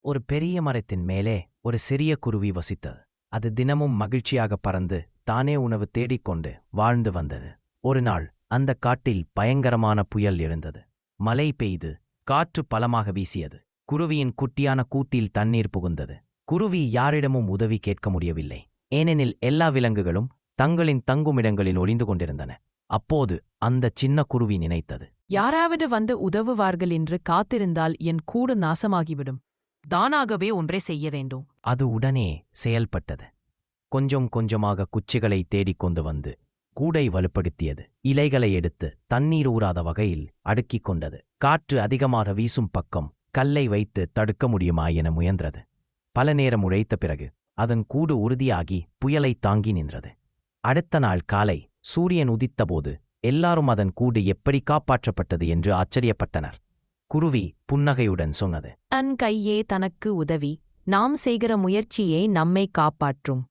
ஒரு பெரிய மரத்தின் மேலே ஒரு சிறிய குருவி வசித்தது. அது தினமும் மகிழ்ச்சியாக பறந்து தானே உணவு தேடிக்கொண்டு வாழ்ந்து வந்தது. ஒரு நாள் அந்த காட்டில் பயங்கரமான புயல் எழுந்தது. மழை பெய்து காற்று பலமாக வீசியது. குருவியின் குட்டியான கூட்டில் தண்ணீர் புகுந்தது. குருவி யாரிடமும் உதவி கேட்க முடியவில்லை, ஏனெனில் எல்லா விலங்குகளும் தங்களின் தங்குமிடங்களில் ஒளிந்து கொண்டிருந்தன. அப்போது அந்த சின்ன குருவி நினைத்தது, யாராவது வந்து உதவுவார்கள் என்று காத்திருந்தால் என் கூடு நாசமாகிவிடும். தானாகவே ஒன்றை செய்ய வேண்டும். அது உடனே செயல்பட்டது. கொஞ்சம் கொஞ்சமாக குச்சிகளை தேடிக்கொண்டு வந்து கூடை வலுப்படுத்தியது. இலைகளை எடுத்து தண்ணீர் ஊறாத வகையில் அடுக்கிக் கொண்டது. காற்று அதிகமாக வீசும் பக்கம் கல்லை வைத்து தடுக்க முடியுமா என முயன்றது. பல நேரம் உழைத்த பிறகு அதன் கூடு உறுதியாகி புயலை தாங்கி நின்றது. அடுத்த நாள் காலை சூரியன் உதித்தபோது எல்லாரும் அதன் கூடு எப்படி காப்பாற்றப்பட்டது என்று ஆச்சரியப்பட்டனர். குருவி புன்னகையுடன் சொன்னது, தன் கையே தனக்கு உதவி, நாம் செய்கிற முயற்சியே நம்மை காப்பாற்றும்.